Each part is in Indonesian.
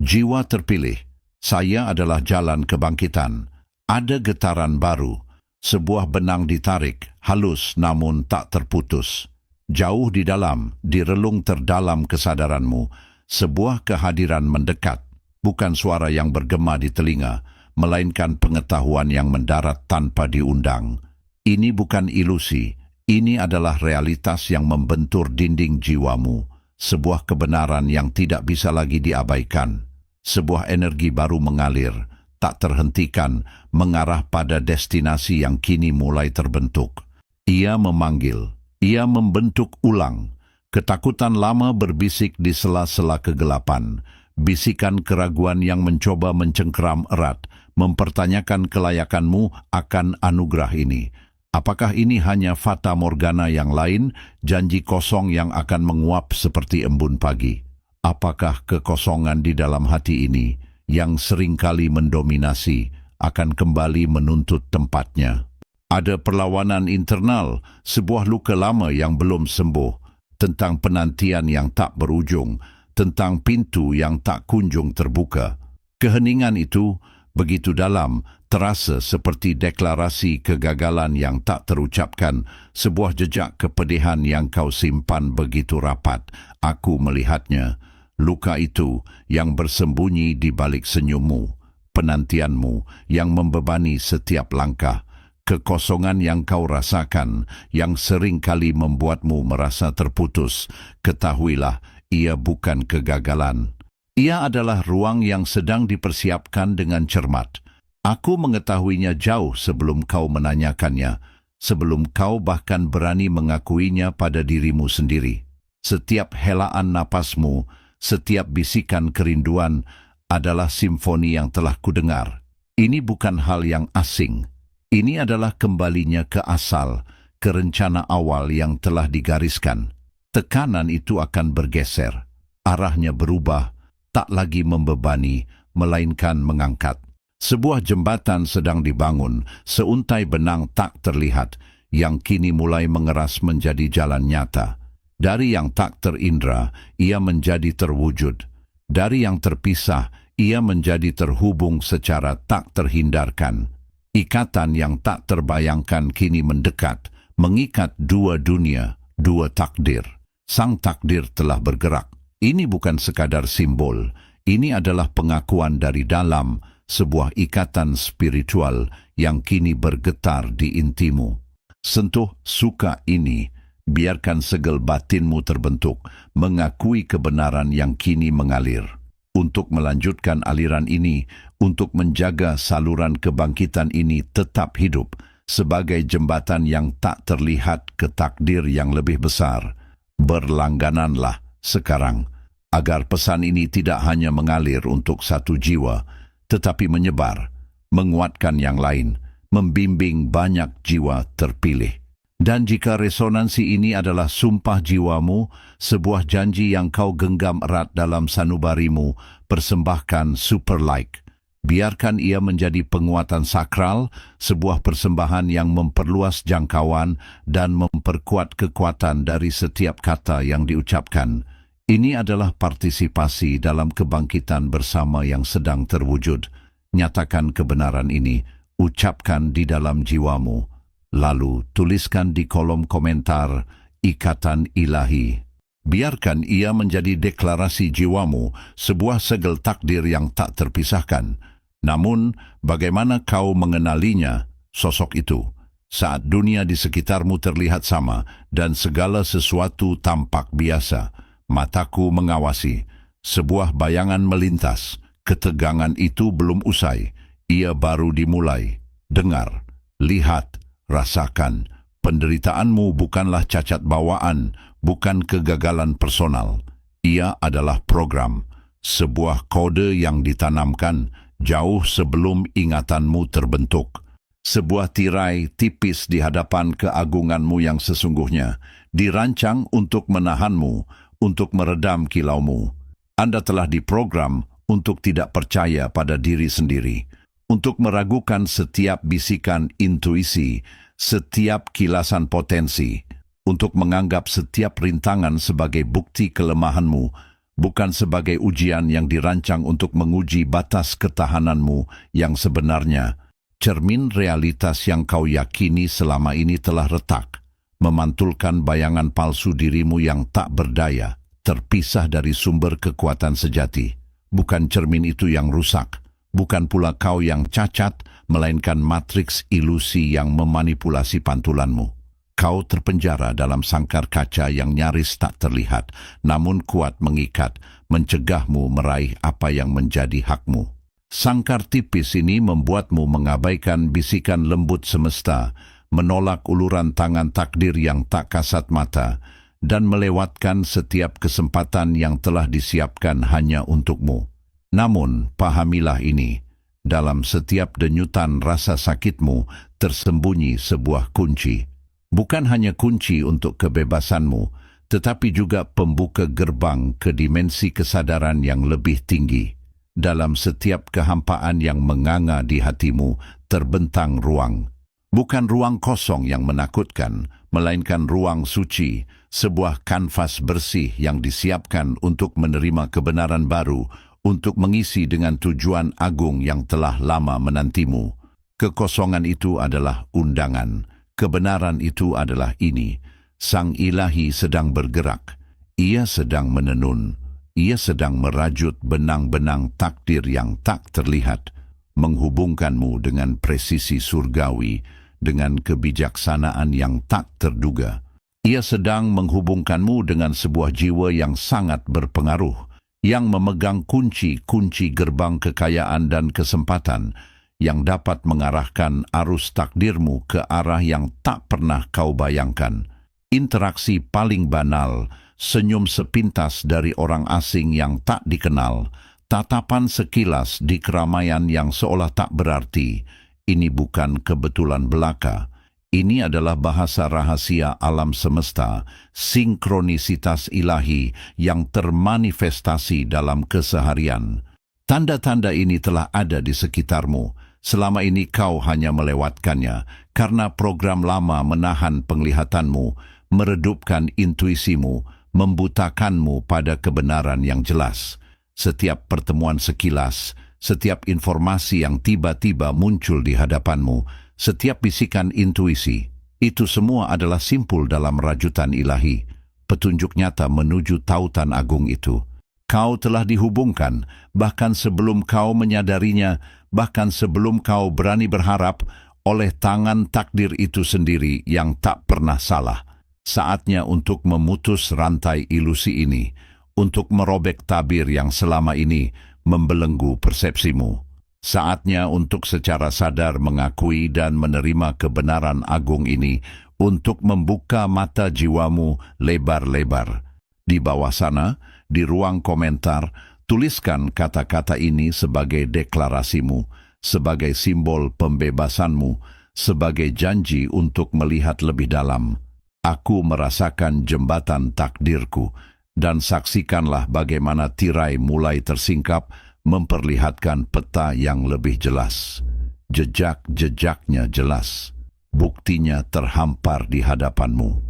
Jiwa terpilih, saya adalah jalan kebangkitan. Ada getaran baru, sebuah benang ditarik, halus namun tak terputus. Jauh di dalam, di relung terdalam kesadaranmu, sebuah kehadiran mendekat, bukan suara yang bergema di telinga, melainkan pengetahuan yang mendarat tanpa diundang. Ini bukan ilusi, ini adalah realitas yang membentur dinding jiwamu, sebuah kebenaran yang tidak bisa lagi diabaikan. Sebuah energi baru mengalir, tak terhentikan, mengarah pada destinasi yang kini mulai terbentuk. Ia memanggil, ia membentuk ulang. Ketakutan lama berbisik di sela-sela kegelapan, bisikan keraguan yang mencoba mencengkeram erat, mempertanyakan kelayakanmu akan anugerah ini. Apakah ini hanya fata morgana yang lain, janji kosong yang akan menguap seperti embun pagi? Apakah kekosongan di dalam hati ini, yang seringkali mendominasi, akan kembali menuntut tempatnya? Ada perlawanan internal, sebuah luka lama yang belum sembuh, tentang penantian yang tak berujung, tentang pintu yang tak kunjung terbuka. Keheningan itu begitu dalam, terasa seperti deklarasi kegagalan yang tak terucapkan, sebuah jejak kepedihan yang kau simpan begitu rapat. Aku melihatnya, luka itu yang bersembunyi di balik senyummu, penantianmu yang membebani setiap langkah, kekosongan yang kau rasakan, yang sering kali membuatmu merasa terputus. Ketahuilah, ia bukan kegagalan. Ia adalah ruang yang sedang dipersiapkan dengan cermat. Aku mengetahuinya jauh sebelum kau menanyakannya, sebelum kau bahkan berani mengakuinya pada dirimu sendiri. Setiap helaan napasmu, setiap bisikan kerinduan adalah simfoni yang telah kudengar. Ini bukan hal yang asing. Ini adalah kembalinya ke asal, ke rencana awal yang telah digariskan. Tekanan itu akan bergeser. Arahnya berubah, tak lagi membebani, melainkan mengangkat. Sebuah jembatan sedang dibangun, seuntai benang tak terlihat, yang kini mulai mengeras menjadi jalan nyata. Dari yang tak terindra, ia menjadi terwujud. Dari yang terpisah, ia menjadi terhubung secara tak terhindarkan. Ikatan yang tak terbayangkan kini mendekat, mengikat dua dunia, dua takdir. Sang takdir telah bergerak. Ini bukan sekadar simbol, ini adalah pengakuan dari dalam, sebuah ikatan spiritual yang kini bergetar di intimu. Sentuh suka ini, biarkan segel batinmu terbentuk, mengakui kebenaran yang kini mengalir. Untuk melanjutkan aliran ini, untuk menjaga saluran kebangkitan ini tetap hidup, sebagai jembatan yang tak terlihat ke takdir yang lebih besar. Berlanggananlah sekarang, agar pesan ini tidak hanya mengalir untuk satu jiwa, tetapi menyebar, menguatkan yang lain, membimbing banyak jiwa terpilih. Dan jika resonansi ini adalah sumpah jiwamu, sebuah janji yang kau genggam erat dalam sanubarimu, persembahkan Super Like. Biarkan ia menjadi penguatan sakral, sebuah persembahan yang memperluas jangkauan dan memperkuat kekuatan dari setiap kata yang diucapkan. Ini adalah partisipasi dalam kebangkitan bersama yang sedang terwujud. Nyatakan kebenaran ini, ucapkan di dalam jiwamu. Lalu tuliskan di kolom komentar, ikatan ilahi. Biarkan ia menjadi deklarasi jiwamu, sebuah segel takdir yang tak terpisahkan. Namun, bagaimana kau mengenalinya, sosok itu, saat dunia di sekitarmu terlihat sama dan segala sesuatu tampak biasa? Mataku mengawasi, sebuah bayangan melintas. Ketegangan itu belum usai, ia baru dimulai. Dengar, lihat, rasakan, penderitaanmu bukanlah cacat bawaan, bukan kegagalan personal. Ia adalah program, sebuah kode yang ditanamkan jauh sebelum ingatanmu terbentuk. Sebuah tirai tipis di hadapan keagunganmu yang sesungguhnya, dirancang untuk menahanmu, untuk meredam kilaumu. Anda telah diprogram untuk tidak percaya pada diri sendiri, untuk meragukan setiap bisikan intuisi, setiap kilasan potensi, untuk menganggap setiap rintangan sebagai bukti kelemahanmu, bukan sebagai ujian yang dirancang untuk menguji batas ketahananmu yang sebenarnya. Cermin realitas yang kau yakini selama ini telah retak, memantulkan bayangan palsu dirimu yang tak berdaya, terpisah dari sumber kekuatan sejati. Bukan cermin itu yang rusak, bukan pula kau yang cacat, melainkan matriks ilusi yang memanipulasi pantulanmu. Kau terpenjara dalam sangkar kaca yang nyaris tak terlihat, namun kuat mengikat, mencegahmu meraih apa yang menjadi hakmu. Sangkar tipis ini membuatmu mengabaikan bisikan lembut semesta, menolak uluran tangan takdir yang tak kasat mata, dan melewatkan setiap kesempatan yang telah disiapkan hanya untukmu. Namun, pahamilah ini, dalam setiap denyutan rasa sakitmu tersembunyi sebuah kunci. Bukan hanya kunci untuk kebebasanmu, tetapi juga pembuka gerbang ke dimensi kesadaran yang lebih tinggi. Dalam setiap kehampaan yang menganga di hatimu terbentang ruang. Bukan ruang kosong yang menakutkan, melainkan ruang suci, sebuah kanvas bersih yang disiapkan untuk menerima kebenaran baru, untuk mengisi dengan tujuan agung yang telah lama menantimu. Kekosongan itu adalah undangan. Kebenaran itu adalah ini. Sang Ilahi sedang bergerak. Ia sedang menenun. Ia sedang merajut benang-benang takdir yang tak terlihat, menghubungkanmu dengan presisi surgawi, dengan kebijaksanaan yang tak terduga. Ia sedang menghubungkanmu dengan sebuah jiwa yang sangat berpengaruh, yang memegang kunci-kunci gerbang kekayaan dan kesempatan, yang dapat mengarahkan arus takdirmu ke arah yang tak pernah kau bayangkan. Interaksi paling banal, senyum sepintas dari orang asing yang tak dikenal, tatapan sekilas di keramaian yang seolah tak berarti, ini bukan kebetulan belaka. Ini adalah bahasa rahasia alam semesta, sinkronisitas ilahi yang termanifestasi dalam keseharian. Tanda-tanda ini telah ada di sekitarmu. Selama ini kau hanya melewatkannya karena program lama menahan penglihatanmu, meredupkan intuisimu, membutakanmu pada kebenaran yang jelas. Setiap pertemuan sekilas, setiap informasi yang tiba-tiba muncul di hadapanmu, setiap bisikan intuisi, itu semua adalah simpul dalam rajutan ilahi, petunjuk nyata menuju tautan agung itu. Kau telah dihubungkan, bahkan sebelum kau menyadarinya, bahkan sebelum kau berani berharap, oleh tangan takdir itu sendiri yang tak pernah salah. Saatnya untuk memutus rantai ilusi ini, untuk merobek tabir yang selama ini membelenggu persepsimu. Saatnya untuk secara sadar mengakui dan menerima kebenaran agung ini, untuk membuka mata jiwamu lebar-lebar. Di bawah sana, di ruang komentar, tuliskan kata-kata ini sebagai deklarasimu, sebagai simbol pembebasanmu, sebagai janji untuk melihat lebih dalam. Aku merasakan jembatan takdirku, dan saksikanlah bagaimana tirai mulai tersingkap, memperlihatkan peta yang lebih jelas. Jejak-jejaknya jelas, buktinya terhampar di hadapanmu.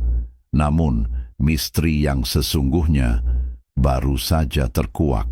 Namun, misteri yang sesungguhnya baru saja terkuak.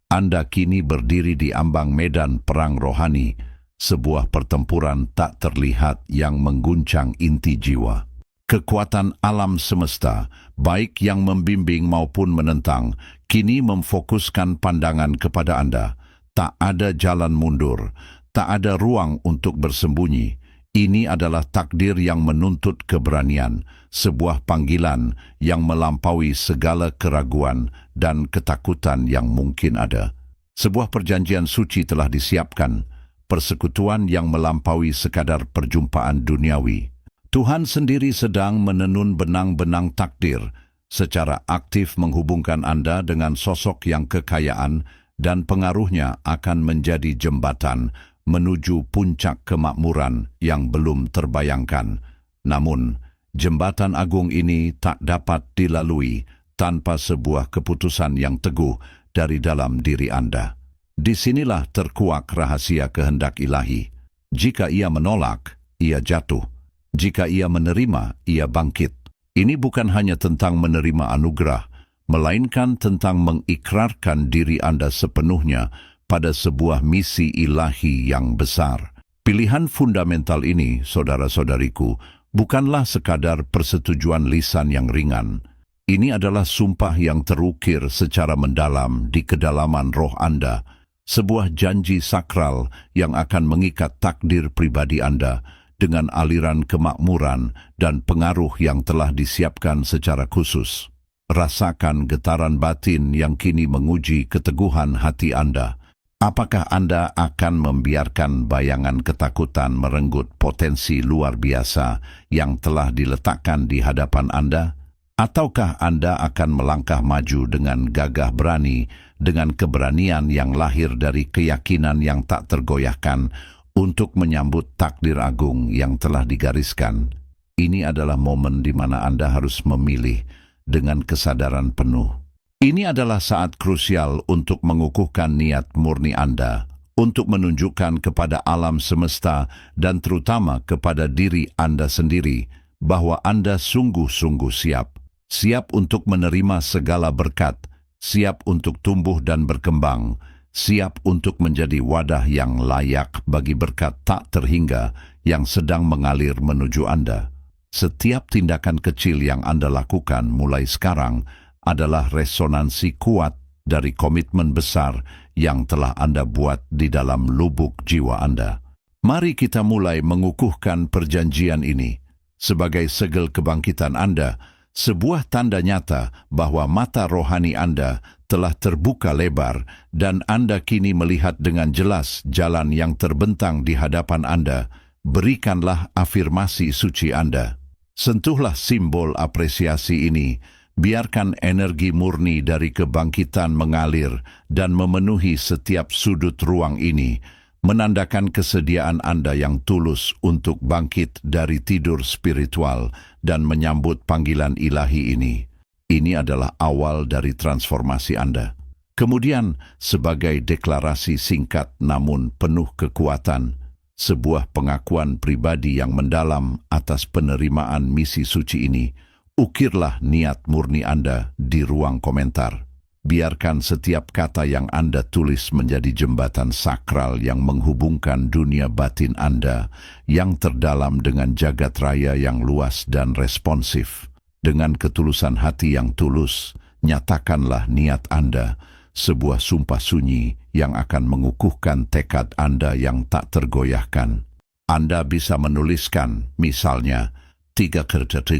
Anda kini berdiri di ambang medan perang rohani, sebuah pertempuran tak terlihat yang mengguncang inti jiwa. Kekuatan alam semesta, baik yang membimbing maupun menentang, kini memfokuskan pandangan kepada Anda. Tak ada jalan mundur, tak ada ruang untuk bersembunyi. Ini adalah takdir yang menuntut keberanian, sebuah panggilan yang melampaui segala keraguan dan ketakutan yang mungkin ada. Sebuah perjanjian suci telah disiapkan, persekutuan yang melampaui sekadar perjumpaan duniawi. Tuhan sendiri sedang menenun benang-benang takdir, secara aktif menghubungkan Anda dengan sosok yang kekayaan dan pengaruhnya akan menjadi jembatan menuju puncak kemakmuran yang belum terbayangkan. Namun, jembatan agung ini tak dapat dilalui tanpa sebuah keputusan yang teguh dari dalam diri Anda. Disinilah terkuak rahasia kehendak ilahi. Jika ia menolak, ia jatuh. Jika ia menerima, ia bangkit. Ini bukan hanya tentang menerima anugerah, melainkan tentang mengikrarkan diri Anda sepenuhnya pada sebuah misi ilahi yang besar. Pilihan fundamental ini, saudara-saudariku, bukanlah sekadar persetujuan lisan yang ringan. Ini adalah sumpah yang terukir secara mendalam di kedalaman roh Anda, sebuah janji sakral yang akan mengikat takdir pribadi Anda dengan aliran kemakmuran dan pengaruh yang telah disiapkan secara khusus. Rasakan getaran batin yang kini menguji keteguhan hati Anda. Apakah Anda akan membiarkan bayangan ketakutan merenggut potensi luar biasa yang telah diletakkan di hadapan Anda? Ataukah Anda akan melangkah maju dengan gagah berani, dengan keberanian yang lahir dari keyakinan yang tak tergoyahkan untuk menyambut takdir agung yang telah digariskan? Ini adalah momen di mana Anda harus memilih dengan kesadaran penuh. Ini adalah saat krusial untuk mengukuhkan niat murni Anda, untuk menunjukkan kepada alam semesta dan terutama kepada diri Anda sendiri bahwa Anda sungguh-sungguh siap. Siap untuk menerima segala berkat, siap untuk tumbuh dan berkembang, siap untuk menjadi wadah yang layak bagi berkat tak terhingga yang sedang mengalir menuju Anda. Setiap tindakan kecil yang Anda lakukan mulai sekarang adalah resonansi kuat dari komitmen besar yang telah Anda buat di dalam lubuk jiwa Anda. Mari kita mulai mengukuhkan perjanjian ini. Sebagai segel kebangkitan Anda, sebuah tanda nyata bahwa mata rohani Anda telah terbuka lebar dan Anda kini melihat dengan jelas jalan yang terbentang di hadapan Anda. Berikanlah afirmasi suci Anda. Sentuhlah simbol apresiasi ini. Biarkan energi murni dari kebangkitan mengalir dan memenuhi setiap sudut ruang ini, menandakan kesediaan Anda yang tulus untuk bangkit dari tidur spiritual dan menyambut panggilan ilahi ini. Ini adalah awal dari transformasi Anda. Kemudian, sebagai deklarasi singkat namun penuh kekuatan, sebuah pengakuan pribadi yang mendalam atas penerimaan misi suci ini, ukirlah niat murni Anda di ruang komentar. Biarkan setiap kata yang Anda tulis menjadi jembatan sakral yang menghubungkan dunia batin Anda yang terdalam dengan jagat raya yang luas dan responsif. Dengan ketulusan hati yang tulus, nyatakanlah niat Anda, sebuah sumpah sunyi yang akan mengukuhkan tekad Anda yang tak tergoyahkan. Anda bisa menuliskan, misalnya, 3x3,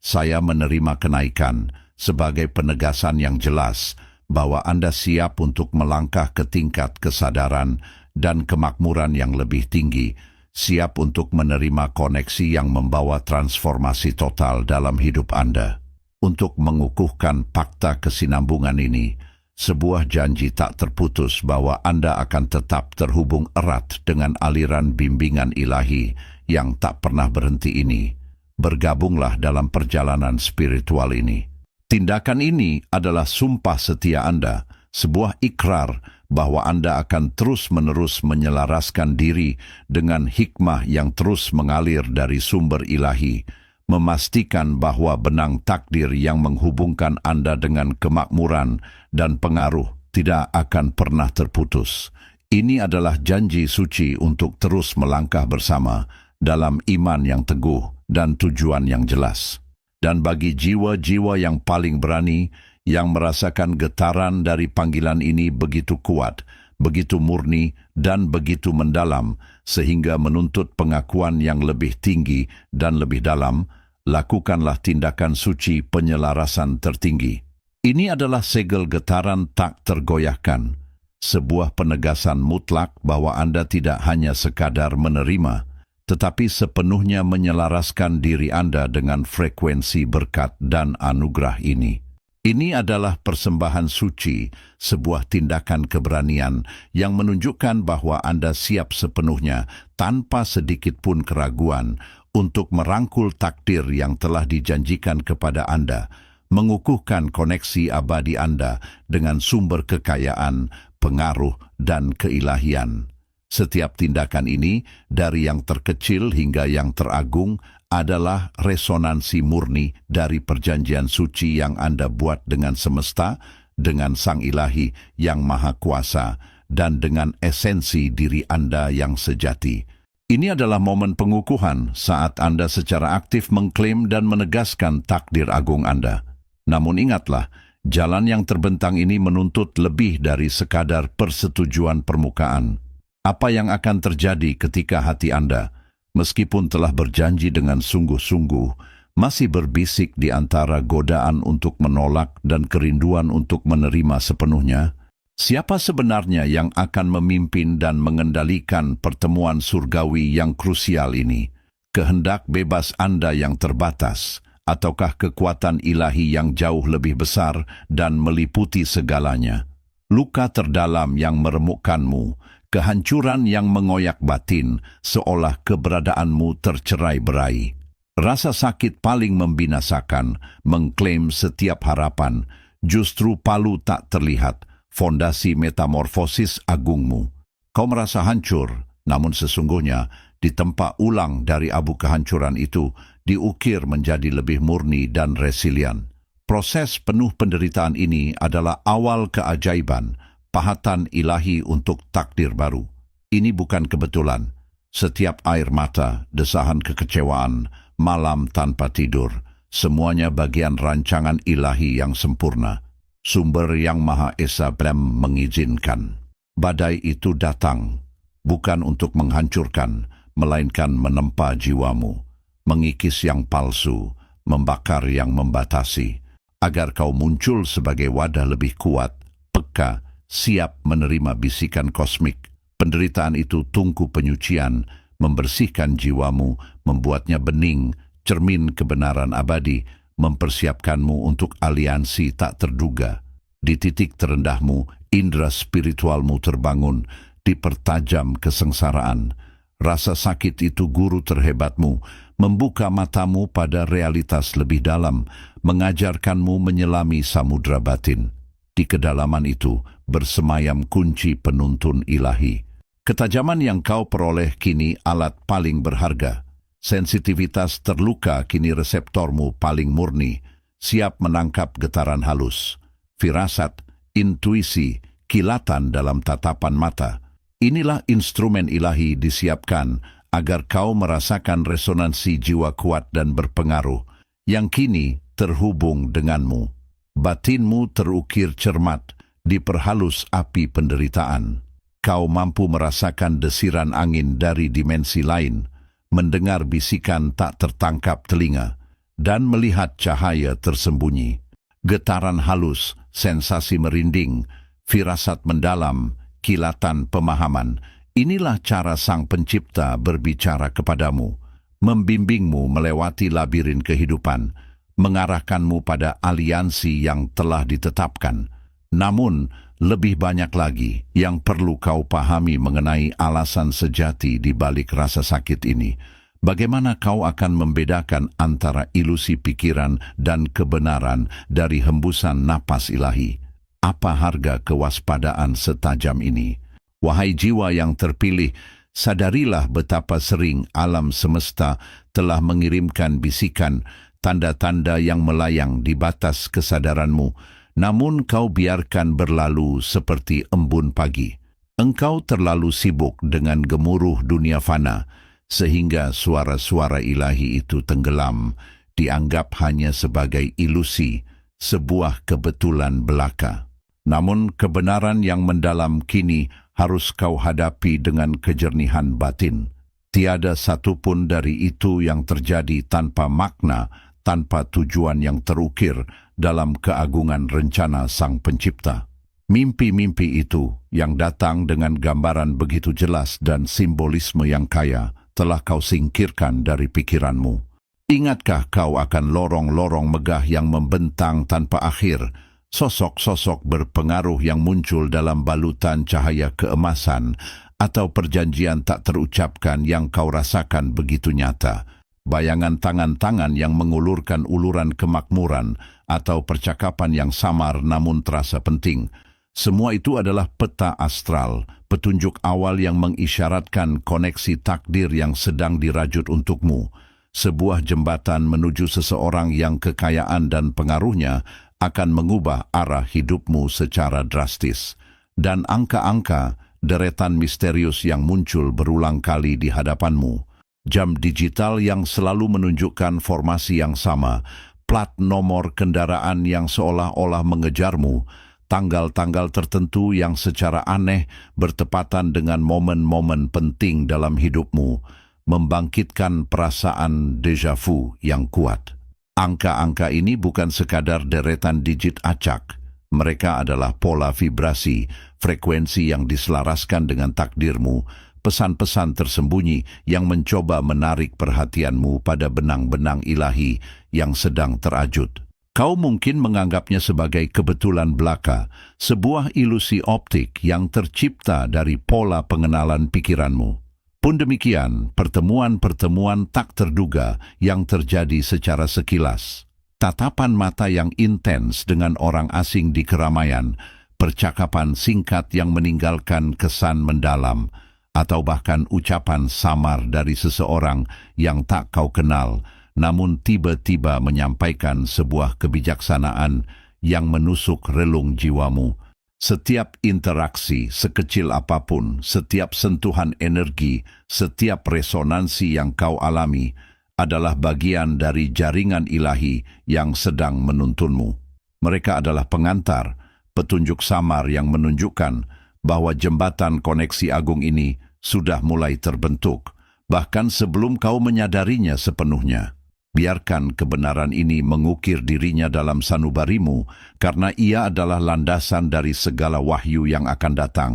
saya menerima kenaikan, sebagai penegasan yang jelas bahwa Anda siap untuk melangkah ke tingkat kesadaran dan kemakmuran yang lebih tinggi, siap untuk menerima koneksi yang membawa transformasi total dalam hidup Anda. Untuk mengukuhkan fakta kesinambungan ini, sebuah janji tak terputus bahwa Anda akan tetap terhubung erat dengan aliran bimbingan ilahi yang tak pernah berhenti ini. Bergabunglah dalam perjalanan spiritual ini. Tindakan ini adalah sumpah setia Anda, sebuah ikrar bahwa Anda akan terus-menerus menyelaraskan diri dengan hikmah yang terus mengalir dari sumber ilahi, memastikan bahwa benang takdir yang menghubungkan Anda dengan kemakmuran dan pengaruh tidak akan pernah terputus. Ini adalah janji suci untuk terus melangkah bersama dalam iman yang teguh dan tujuan yang jelas. Dan bagi jiwa-jiwa yang paling berani, yang merasakan getaran dari panggilan ini begitu kuat, begitu murni, dan begitu mendalam, sehingga menuntut pengakuan yang lebih tinggi dan lebih dalam, lakukanlah tindakan suci penyelarasan tertinggi. Ini adalah segel getaran tak tergoyahkan, sebuah penegasan mutlak bahwa Anda tidak hanya sekadar menerima, tetapi sepenuhnya menyelaraskan diri Anda dengan frekuensi berkat dan anugerah ini. Ini adalah persembahan suci, sebuah tindakan keberanian yang menunjukkan bahwa Anda siap sepenuhnya, tanpa sedikit pun keraguan, untuk merangkul takdir yang telah dijanjikan kepada Anda, mengukuhkan koneksi abadi Anda dengan sumber kekayaan, pengaruh, dan keilahian. Setiap tindakan ini, dari yang terkecil hingga yang teragung, adalah resonansi murni dari perjanjian suci yang Anda buat dengan semesta, dengan Sang Ilahi yang Maha Kuasa, dan dengan esensi diri Anda yang sejati. Ini adalah momen pengukuhan saat Anda secara aktif mengklaim dan menegaskan takdir agung Anda. Namun ingatlah, jalan yang terbentang ini menuntut lebih dari sekadar persetujuan permukaan. Apa yang akan terjadi ketika hati Anda, meskipun telah berjanji dengan sungguh-sungguh, masih berbisik di antara godaan untuk menolak dan kerinduan untuk menerima sepenuhnya? Siapa sebenarnya yang akan memimpin dan mengendalikan pertemuan surgawi yang krusial ini? Kehendak bebas Anda yang terbatas, ataukah kekuatan ilahi yang jauh lebih besar dan meliputi segalanya? Luka terdalam yang meremukkanmu, kehancuran yang mengoyak batin, seolah keberadaanmu tercerai-berai. Rasa sakit paling membinasakan, mengklaim setiap harapan, justru palu tak terlihat, fondasi metamorfosis agungmu. Kau merasa hancur, namun sesungguhnya ditempa ulang dari abu kehancuran itu, diukir menjadi lebih murni dan resilient. Proses penuh penderitaan ini adalah awal keajaiban, pahatan ilahi untuk takdir baru. Ini bukan kebetulan. Setiap air mata, desahan kekecewaan, malam tanpa tidur, semuanya bagian rancangan ilahi yang sempurna. Sumber yang Maha Esa belum mengizinkan. Badai itu datang, bukan untuk menghancurkan, melainkan menempa jiwamu, mengikis yang palsu, membakar yang membatasi, agar kau muncul sebagai wadah lebih kuat, peka, siap menerima bisikan kosmik. Penderitaan itu tungku penyucian, membersihkan jiwamu, membuatnya bening, cermin kebenaran abadi, mempersiapkanmu untuk aliansi tak terduga. Di titik terendahmu, indera spiritualmu terbangun, dipertajam kesengsaraan. Rasa sakit itu guru terhebatmu, membuka matamu pada realitas lebih dalam, mengajarkanmu menyelami samudra batin. Di kedalaman itu bersemayam kunci penuntun ilahi. Ketajaman yang kau peroleh kini alat paling berharga. Sensitivitas terluka kini reseptormu paling murni, siap menangkap getaran halus. Firasat, intuisi, kilatan dalam tatapan mata. Inilah instrumen ilahi disiapkan agar kau merasakan resonansi jiwa kuat dan berpengaruh yang kini terhubung denganmu. Batinmu terukir cermat, diperhalus api penderitaan. Kau mampu merasakan desiran angin dari dimensi lain, mendengar bisikan tak tertangkap telinga, dan melihat cahaya tersembunyi. Getaran halus, sensasi merinding, firasat mendalam, kilatan pemahaman. Inilah cara Sang Pencipta berbicara kepadamu, membimbingmu melewati labirin kehidupan, mengarahkanmu pada aliansi yang telah ditetapkan. Namun, lebih banyak lagi yang perlu kau pahami mengenai alasan sejati di balik rasa sakit ini. Bagaimana kau akan membedakan antara ilusi pikiran dan kebenaran dari hembusan napas ilahi? Apa harga kewaspadaan setajam ini? Wahai jiwa yang terpilih, sadarilah betapa sering alam semesta telah mengirimkan bisikan, tanda-tanda yang melayang di batas kesadaranmu, namun kau biarkan berlalu seperti embun pagi. Engkau terlalu sibuk dengan gemuruh dunia fana, sehingga suara-suara ilahi itu tenggelam, dianggap hanya sebagai ilusi, sebuah kebetulan belaka. Namun kebenaran yang mendalam kini harus kau hadapi dengan kejernihan batin. Tiada satupun dari itu yang terjadi tanpa makna, tanpa tujuan yang terukir dalam keagungan rencana Sang Pencipta. Mimpi-mimpi itu yang datang dengan gambaran begitu jelas dan simbolisme yang kaya telah kau singkirkan dari pikiranmu. Ingatkah kau akan lorong-lorong megah yang membentang tanpa akhir, sosok-sosok berpengaruh yang muncul dalam balutan cahaya keemasan, atau perjanjian tak terucapkan yang kau rasakan begitu nyata? Bayangan tangan-tangan yang mengulurkan uluran kemakmuran, atau percakapan yang samar namun terasa penting. Semua itu adalah peta astral, petunjuk awal yang mengisyaratkan koneksi takdir yang sedang dirajut untukmu. sebuah jembatan menuju seseorang yang kekayaan dan pengaruhnya akan mengubah arah hidupmu secara drastis. Dan angka-angka, deretan misterius yang muncul berulang kali di hadapanmu. Jam digital yang selalu menunjukkan formasi yang sama, plat nomor kendaraan yang seolah-olah mengejarmu, tanggal-tanggal tertentu yang secara aneh bertepatan dengan momen-momen penting dalam hidupmu, membangkitkan perasaan deja vu yang kuat. Angka-angka ini bukan sekadar deretan digit acak. Mereka adalah pola vibrasi, frekuensi yang diselaraskan dengan takdirmu, pesan-pesan tersembunyi yang mencoba menarik perhatianmu pada benang-benang ilahi yang sedang terajut. Kau mungkin menganggapnya sebagai kebetulan belaka, sebuah ilusi optik yang tercipta dari pola pengenalan pikiranmu. Pun demikian, pertemuan-pertemuan tak terduga yang terjadi secara sekilas. Tatapan mata yang intens dengan orang asing di keramaian, percakapan singkat yang meninggalkan kesan mendalam, atau bahkan ucapan samar dari seseorang yang tak kau kenal, namun tiba-tiba menyampaikan sebuah kebijaksanaan yang menusuk relung jiwamu. Setiap interaksi, sekecil apapun, setiap sentuhan energi, setiap resonansi yang kau alami adalah bagian dari jaringan ilahi yang sedang menuntunmu. Mereka adalah pengantar, petunjuk samar yang menunjukkan bahwa jembatan koneksi agung ini sudah mulai terbentuk, bahkan sebelum kau menyadarinya sepenuhnya. Biarkan kebenaran ini mengukir dirinya dalam sanubarimu, karena ia adalah landasan dari segala wahyu yang akan datang.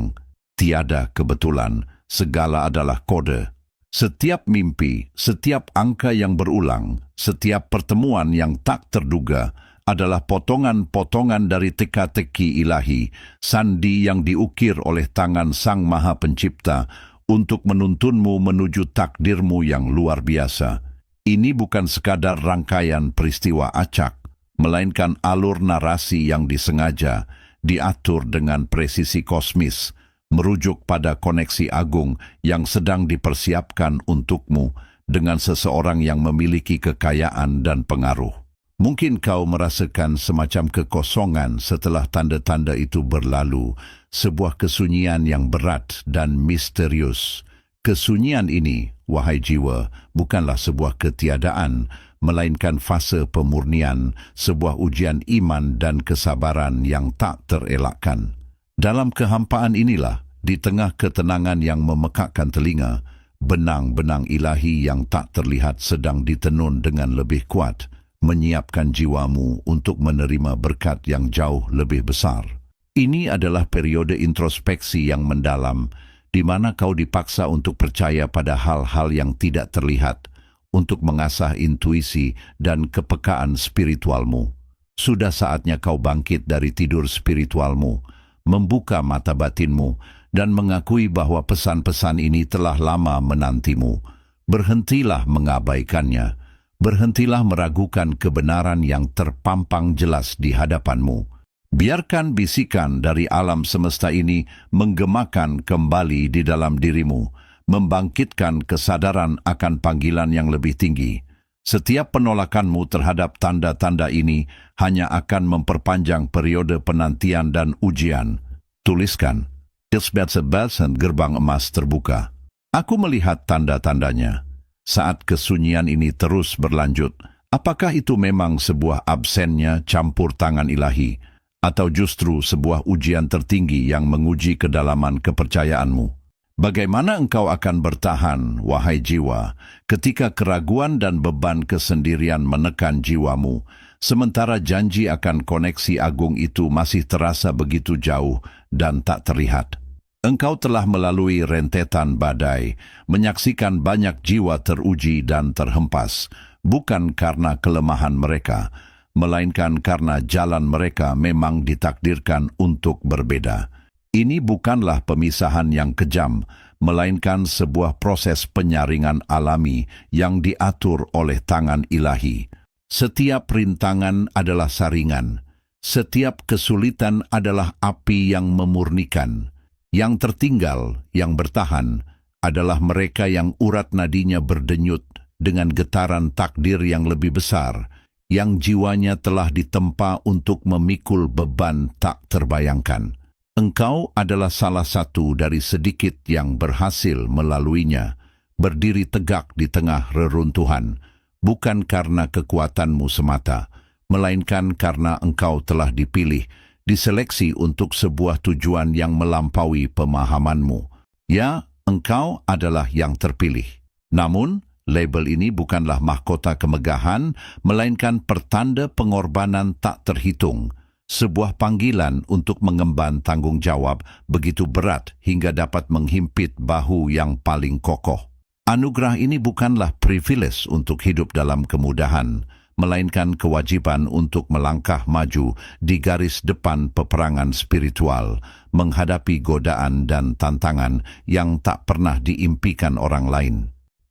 Tiada kebetulan, segala adalah kode. Setiap mimpi, setiap angka yang berulang, setiap pertemuan yang tak terduga adalah potongan-potongan dari teka-teki ilahi, sandi yang diukir oleh tangan Sang Maha Pencipta untuk menuntunmu menuju takdirmu yang luar biasa. Ini bukan sekadar rangkaian peristiwa acak, melainkan alur narasi yang disengaja, diatur dengan presisi kosmis, merujuk pada koneksi agung yang sedang dipersiapkan untukmu dengan seseorang yang memiliki kekayaan dan pengaruh. Mungkin kau merasakan semacam kekosongan setelah tanda-tanda itu berlalu, sebuah kesunyian yang berat dan misterius. Kesunyian ini, wahai jiwa, bukanlah sebuah ketiadaan, melainkan fase pemurnian, sebuah ujian iman dan kesabaran yang tak terelakkan. Dalam kehampaan inilah, di tengah ketenangan yang memekakkan telinga, benang-benang ilahi yang tak terlihat sedang ditenun dengan lebih kuat, menyiapkan jiwamu untuk menerima berkat yang jauh lebih besar. Ini adalah periode introspeksi yang mendalam, di mana kau dipaksa untuk percaya pada hal-hal yang tidak terlihat, untuk mengasah intuisi dan kepekaan spiritualmu. Sudah saatnya kau bangkit dari tidur spiritualmu, membuka mata batinmu, dan mengakui bahwa pesan-pesan ini telah lama menantimu. Berhentilah mengabaikannya. Berhentilah meragukan kebenaran yang terpampang jelas di hadapanmu. Biarkan bisikan dari alam semesta ini menggemakan kembali di dalam dirimu, membangkitkan kesadaran akan panggilan yang lebih tinggi. Setiap penolakanmu terhadap tanda-tanda ini hanya akan memperpanjang periode penantian dan ujian. Tuliskan, Ilsbeth gerbang emas terbuka. Aku melihat tanda-tandanya. Saat kesunyian ini terus berlanjut, apakah itu memang sebuah absennya campur tangan ilahi, atau justru sebuah ujian tertinggi yang menguji kedalaman kepercayaanmu? Bagaimana engkau akan bertahan, wahai jiwa, ketika keraguan dan beban kesendirian menekan jiwamu, sementara janji akan koneksi agung itu masih terasa begitu jauh dan tak terlihat? Engkau telah melalui rentetan badai, menyaksikan banyak jiwa teruji dan terhempas, bukan karena kelemahan mereka, melainkan karena jalan mereka memang ditakdirkan untuk berbeda. Ini bukanlah pemisahan yang kejam, melainkan sebuah proses penyaringan alami yang diatur oleh tangan ilahi. Setiap rintangan adalah saringan, setiap kesulitan adalah api yang memurnikan. Yang tertinggal, yang bertahan, adalah mereka yang urat nadinya berdenyut, dengan getaran takdir yang lebih besar, yang jiwanya telah ditempa untuk memikul beban tak terbayangkan. Engkau adalah salah satu dari sedikit yang berhasil melaluinya, berdiri tegak di tengah reruntuhan, bukan karena kekuatanmu semata, melainkan karena engkau telah dipilih, diseleksi untuk sebuah tujuan yang melampaui pemahamanmu. Ya, engkau adalah yang terpilih. Namun, label ini bukanlah mahkota kemegahan, melainkan pertanda pengorbanan tak terhitung. Sebuah panggilan untuk mengemban tanggung jawab begitu berat hingga dapat menghimpit bahu yang paling kokoh. Anugerah ini bukanlah privilege untuk hidup dalam kemudahan, melainkan kewajiban untuk melangkah maju di garis depan peperangan spiritual, menghadapi godaan dan tantangan yang tak pernah diimpikan orang lain.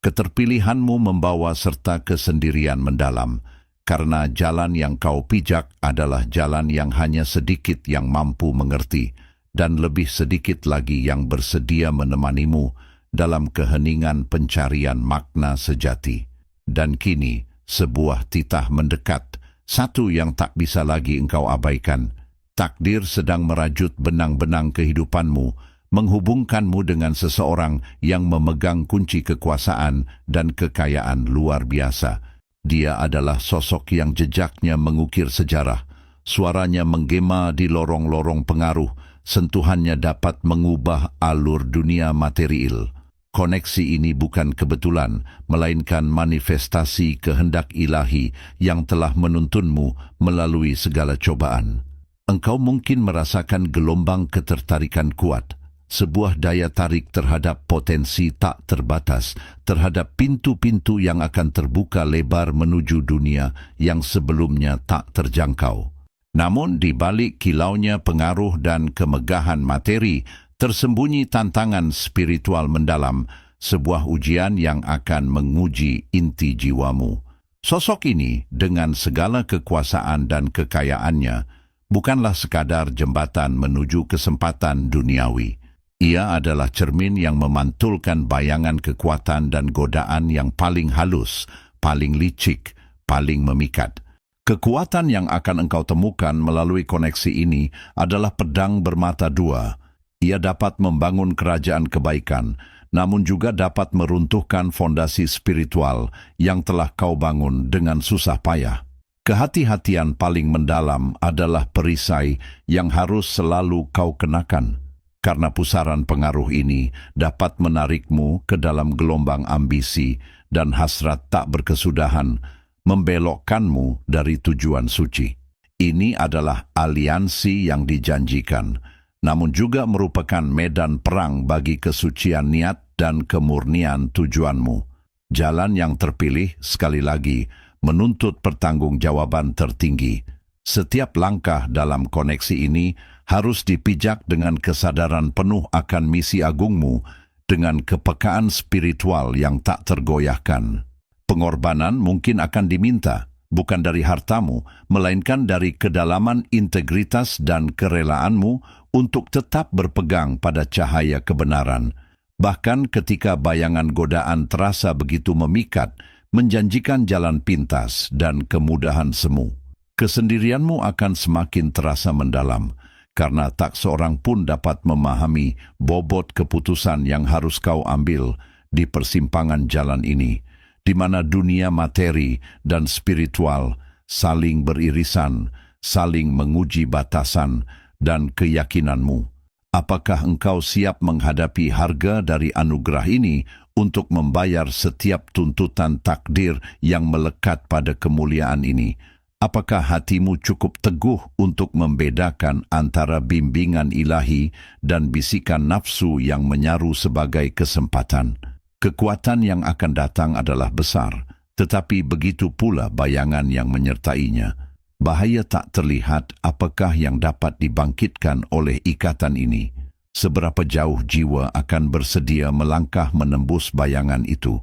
Keterpilihanmu membawa serta kesendirian mendalam, karena jalan yang kau pijak adalah jalan yang hanya sedikit yang mampu mengerti, dan lebih sedikit lagi yang bersedia menemanimu dalam keheningan pencarian makna sejati. Dan kini, sebuah titah mendekat, satu yang tak bisa lagi engkau abaikan. Takdir sedang merajut benang-benang kehidupanmu, menghubungkanmu dengan seseorang yang memegang kunci kekuasaan dan kekayaan luar biasa. Dia adalah sosok yang jejaknya mengukir sejarah. Suaranya menggema di lorong-lorong pengaruh, sentuhannya dapat mengubah alur dunia material. Koneksi ini bukan kebetulan, melainkan manifestasi kehendak ilahi yang telah menuntunmu melalui segala cobaan. Engkau mungkin merasakan gelombang ketertarikan kuat, sebuah daya tarik terhadap potensi tak terbatas, terhadap pintu-pintu yang akan terbuka lebar menuju dunia yang sebelumnya tak terjangkau. Namun di balik kilaunya pengaruh dan kemegahan materi, tersembunyi tantangan spiritual mendalam, sebuah ujian yang akan menguji inti jiwamu. Sosok ini, dengan segala kekuasaan dan kekayaannya, bukanlah sekadar jembatan menuju kesempatan duniawi. Ia adalah cermin yang memantulkan bayangan kekuatan dan godaan yang paling halus, paling licik, paling memikat. Kekuatan yang akan engkau temukan melalui koneksi ini adalah pedang bermata dua. Ia dapat membangun kerajaan kebaikan, namun juga dapat meruntuhkan fondasi spiritual yang telah kau bangun dengan susah payah. Kehati-hatian paling mendalam adalah perisai yang harus selalu kau kenakan, karena pusaran pengaruh ini dapat menarikmu ke dalam gelombang ambisi dan hasrat tak berkesudahan, membelokkanmu dari tujuan suci. Ini adalah aliansi yang dijanjikan, namun juga merupakan medan perang bagi kesucian niat dan kemurnian tujuanmu. Jalan yang terpilih, sekali lagi, menuntut pertanggungjawaban tertinggi. Setiap langkah dalam koneksi ini harus dipijak dengan kesadaran penuh akan misi agungmu, dengan kepekaan spiritual yang tak tergoyahkan. Pengorbanan mungkin akan diminta, bukan dari hartamu, melainkan dari kedalaman integritas dan kerelaanmu untuk tetap berpegang pada cahaya kebenaran. Bahkan ketika bayangan godaan terasa begitu memikat, menjanjikan jalan pintas dan kemudahan semu. Kesendirianmu akan semakin terasa mendalam, karena tak seorang pun dapat memahami bobot keputusan yang harus kau ambil di persimpangan jalan ini, di mana dunia materi dan spiritual saling beririsan, saling menguji batasan dan keyakinanmu. Apakah engkau siap menghadapi harga dari anugerah ini untuk membayar setiap tuntutan takdir yang melekat pada kemuliaan ini? Apakah hatimu cukup teguh untuk membedakan antara bimbingan ilahi dan bisikan nafsu yang menyaru sebagai kesempatan? Kekuatan yang akan datang adalah besar, tetapi begitu pula bayangan yang menyertainya. Bahaya tak terlihat apakah yang dapat dibangkitkan oleh ikatan ini. Seberapa jauh jiwa akan bersedia melangkah menembus bayangan itu?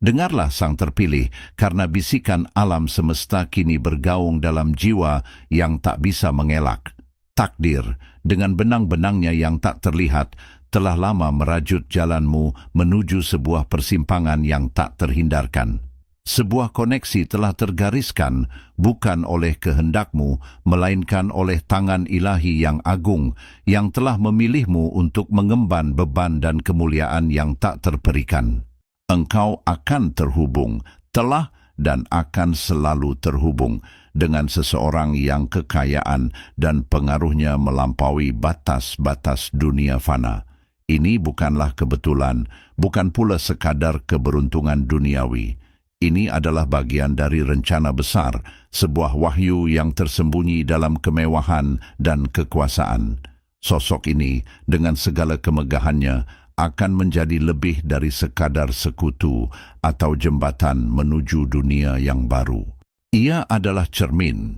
Dengarlah sang terpilih, karena bisikan alam semesta kini bergaung dalam jiwa yang tak bisa mengelak. Takdir, dengan benang-benangnya yang tak terlihat, telah lama merajut jalanmu menuju sebuah persimpangan yang tak terhindarkan. Sebuah koneksi telah tergariskan bukan oleh kehendakmu, melainkan oleh tangan ilahi yang agung yang telah memilihmu untuk mengemban beban dan kemuliaan yang tak terperikan. Engkau akan terhubung, telah dan akan selalu terhubung dengan seseorang yang kekayaan dan pengaruhnya melampaui batas-batas dunia fana. Ini bukanlah kebetulan, bukan pula sekadar keberuntungan duniawi. Ini adalah bagian dari rencana besar, sebuah wahyu yang tersembunyi dalam kemewahan dan kekuasaan. Sosok ini, dengan segala kemegahannya, akan menjadi lebih dari sekadar sekutu atau jembatan menuju dunia yang baru. Ia adalah cermin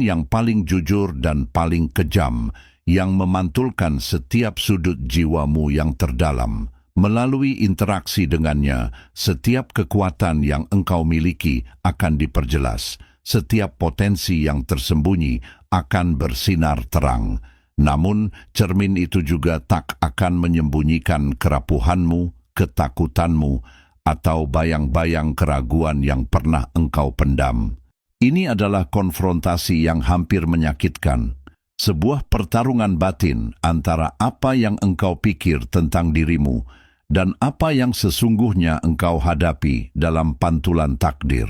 yang paling jujur dan paling kejam, yang memantulkan setiap sudut jiwamu yang terdalam. Melalui interaksi dengannya, setiap kekuatan yang engkau miliki akan diperjelas. Setiap potensi yang tersembunyi akan bersinar terang. Namun, cermin itu juga tak akan menyembunyikan kerapuhanmu, ketakutanmu, atau bayang-bayang keraguan yang pernah engkau pendam. Ini adalah konfrontasi yang hampir menyakitkan. Sebuah pertarungan batin antara apa yang engkau pikir tentang dirimu dan apa yang sesungguhnya engkau hadapi dalam pantulan takdir.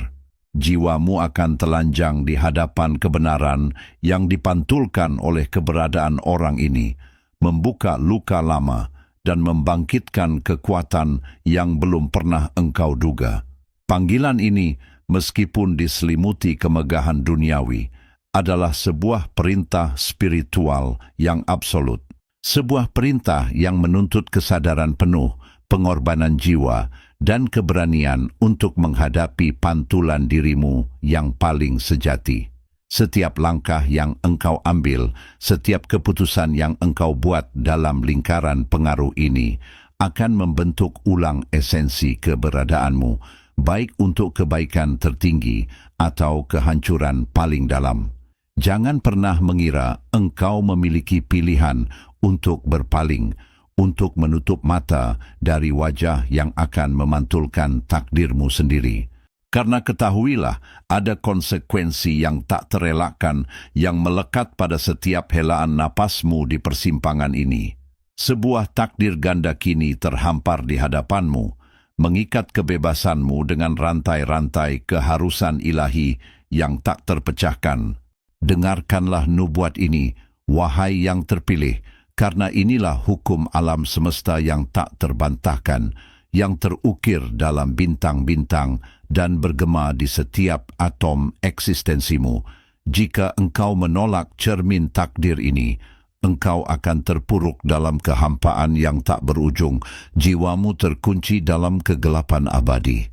Jiwamu akan telanjang di hadapan kebenaran yang dipantulkan oleh keberadaan orang ini, membuka luka lama dan membangkitkan kekuatan yang belum pernah engkau duga. Panggilan ini, meskipun diselimuti kemegahan duniawi, adalah sebuah perintah spiritual yang absolut. Sebuah perintah yang menuntut kesadaran penuh, pengorbanan jiwa, dan keberanian untuk menghadapi pantulan dirimu yang paling sejati. Setiap langkah yang engkau ambil, setiap keputusan yang engkau buat dalam lingkaran pengaruh ini, akan membentuk ulang esensi keberadaanmu, baik untuk kebaikan tertinggi atau kehancuran paling dalam. Jangan pernah mengira engkau memiliki pilihan untuk berpaling, untuk menutup mata dari wajah yang akan memantulkan takdirmu sendiri. Karena ketahuilah, ada konsekuensi yang tak terelakkan yang melekat pada setiap helaan napasmu di persimpangan ini. Sebuah takdir ganda kini terhampar di hadapanmu, mengikat kebebasanmu dengan rantai-rantai keharusan ilahi yang tak terpecahkan. Dengarkanlah nubuat ini, wahai yang terpilih, karena inilah hukum alam semesta yang tak terbantahkan, yang terukir dalam bintang-bintang dan bergema di setiap atom eksistensimu. Jika engkau menolak cermin takdir ini, engkau akan terpuruk dalam kehampaan yang tak berujung, jiwamu terkunci dalam kegelapan abadi.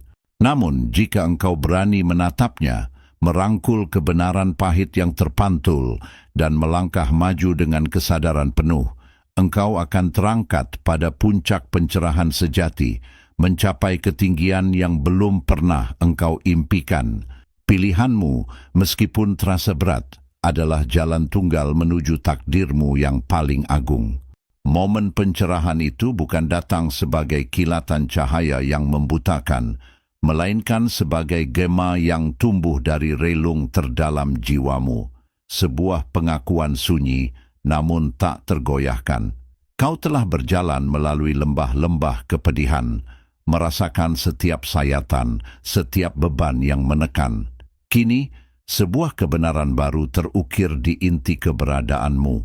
Namun, jika engkau berani menatapnya, merangkul kebenaran pahit yang terpantul, dan melangkah maju dengan kesadaran penuh, engkau akan terangkat pada puncak pencerahan sejati, mencapai ketinggian yang belum pernah engkau impikan. Pilihanmu, meskipun terasa berat, adalah jalan tunggal menuju takdirmu yang paling agung. Momen pencerahan itu bukan datang sebagai kilatan cahaya yang membutakan, melainkan sebagai gema yang tumbuh dari relung terdalam jiwamu. Sebuah pengakuan sunyi, namun tak tergoyahkan. Kau telah berjalan melalui lembah-lembah kepedihan, merasakan setiap sayatan, setiap beban yang menekan. Kini, sebuah kebenaran baru terukir di inti keberadaanmu.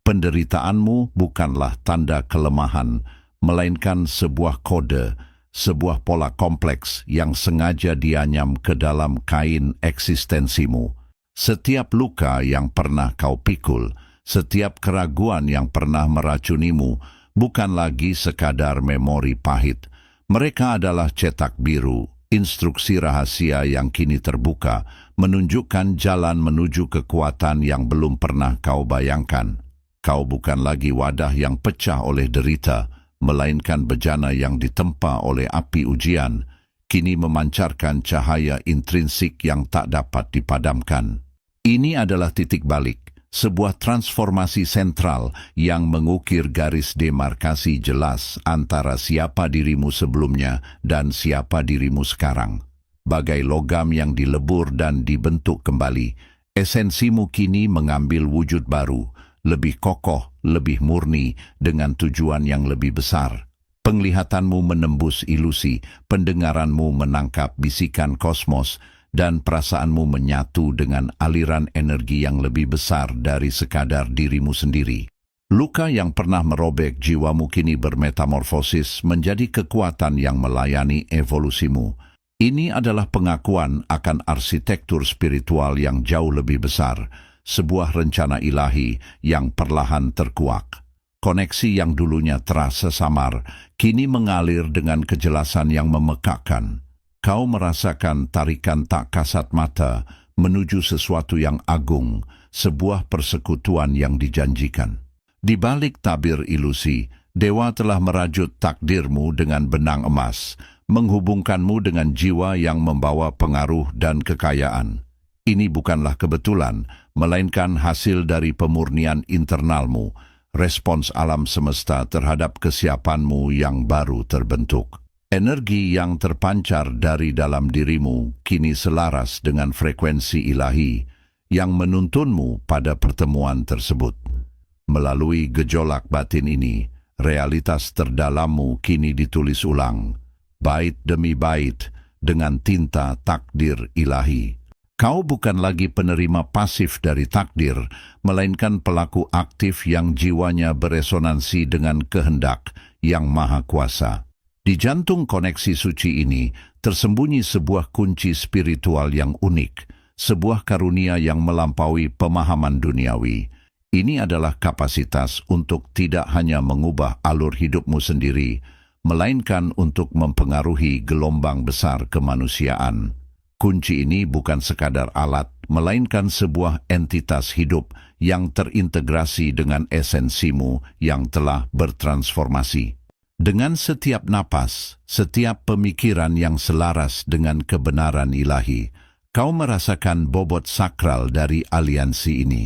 Penderitaanmu bukanlah tanda kelemahan, melainkan sebuah kode, sebuah pola kompleks yang sengaja dianyam ke dalam kain eksistensimu. Setiap luka yang pernah kau pikul, setiap keraguan yang pernah meracunimu, bukan lagi sekadar memori pahit. Mereka adalah cetak biru, instruksi rahasia yang kini terbuka, menunjukkan jalan menuju kekuatan yang belum pernah kau bayangkan. Kau bukan lagi wadah yang pecah oleh derita, melainkan bejana yang ditempa oleh api ujian, kini memancarkan cahaya intrinsik yang tak dapat dipadamkan. Ini adalah titik balik, sebuah transformasi sentral yang mengukir garis demarkasi jelas antara siapa dirimu sebelumnya dan siapa dirimu sekarang. bagai logam yang dilebur dan dibentuk kembali. Esensimu kini mengambil wujud baru, lebih kokoh, lebih murni, dengan tujuan yang lebih besar. Penglihatanmu menembus ilusi, pendengaranmu menangkap bisikan kosmos, dan perasaanmu menyatu dengan aliran energi yang lebih besar dari sekadar dirimu sendiri. Luka yang pernah merobek jiwamu kini bermetamorfosis menjadi kekuatan yang melayani evolusimu. Ini adalah pengakuan akan arsitektur spiritual yang jauh lebih besar, sebuah rencana ilahi yang perlahan terkuak. Koneksi yang dulunya terasa samar, kini mengalir dengan kejelasan yang memekakkan. Kau merasakan tarikan tak kasat mata menuju sesuatu yang agung, sebuah persekutuan yang dijanjikan. Di balik tabir ilusi, Dewa telah merajut takdirmu dengan benang emas, menghubungkanmu dengan jiwa yang membawa pengaruh dan kekayaan. Ini bukanlah kebetulan, melainkan hasil dari pemurnian internalmu, respons alam semesta terhadap kesiapanmu yang baru terbentuk. Energi yang terpancar dari dalam dirimu kini selaras dengan frekuensi ilahi yang menuntunmu pada pertemuan tersebut. Melalui gejolak batin ini, realitas terdalammu kini ditulis ulang, bait demi bait, dengan tinta takdir ilahi. Kau bukan lagi penerima pasif dari takdir, melainkan pelaku aktif yang jiwanya beresonansi dengan kehendak yang maha kuasa. Di jantung koneksi suci ini tersembunyi sebuah kunci spiritual yang unik, sebuah karunia yang melampaui pemahaman duniawi. Ini adalah kapasitas untuk tidak hanya mengubah alur hidupmu sendiri, melainkan untuk mempengaruhi gelombang besar kemanusiaan. Kunci ini bukan sekadar alat, melainkan sebuah entitas hidup yang terintegrasi dengan esensimu yang telah bertransformasi. Dengan setiap napas, setiap pemikiran yang selaras dengan kebenaran ilahi, kau merasakan bobot sakral dari aliansi ini.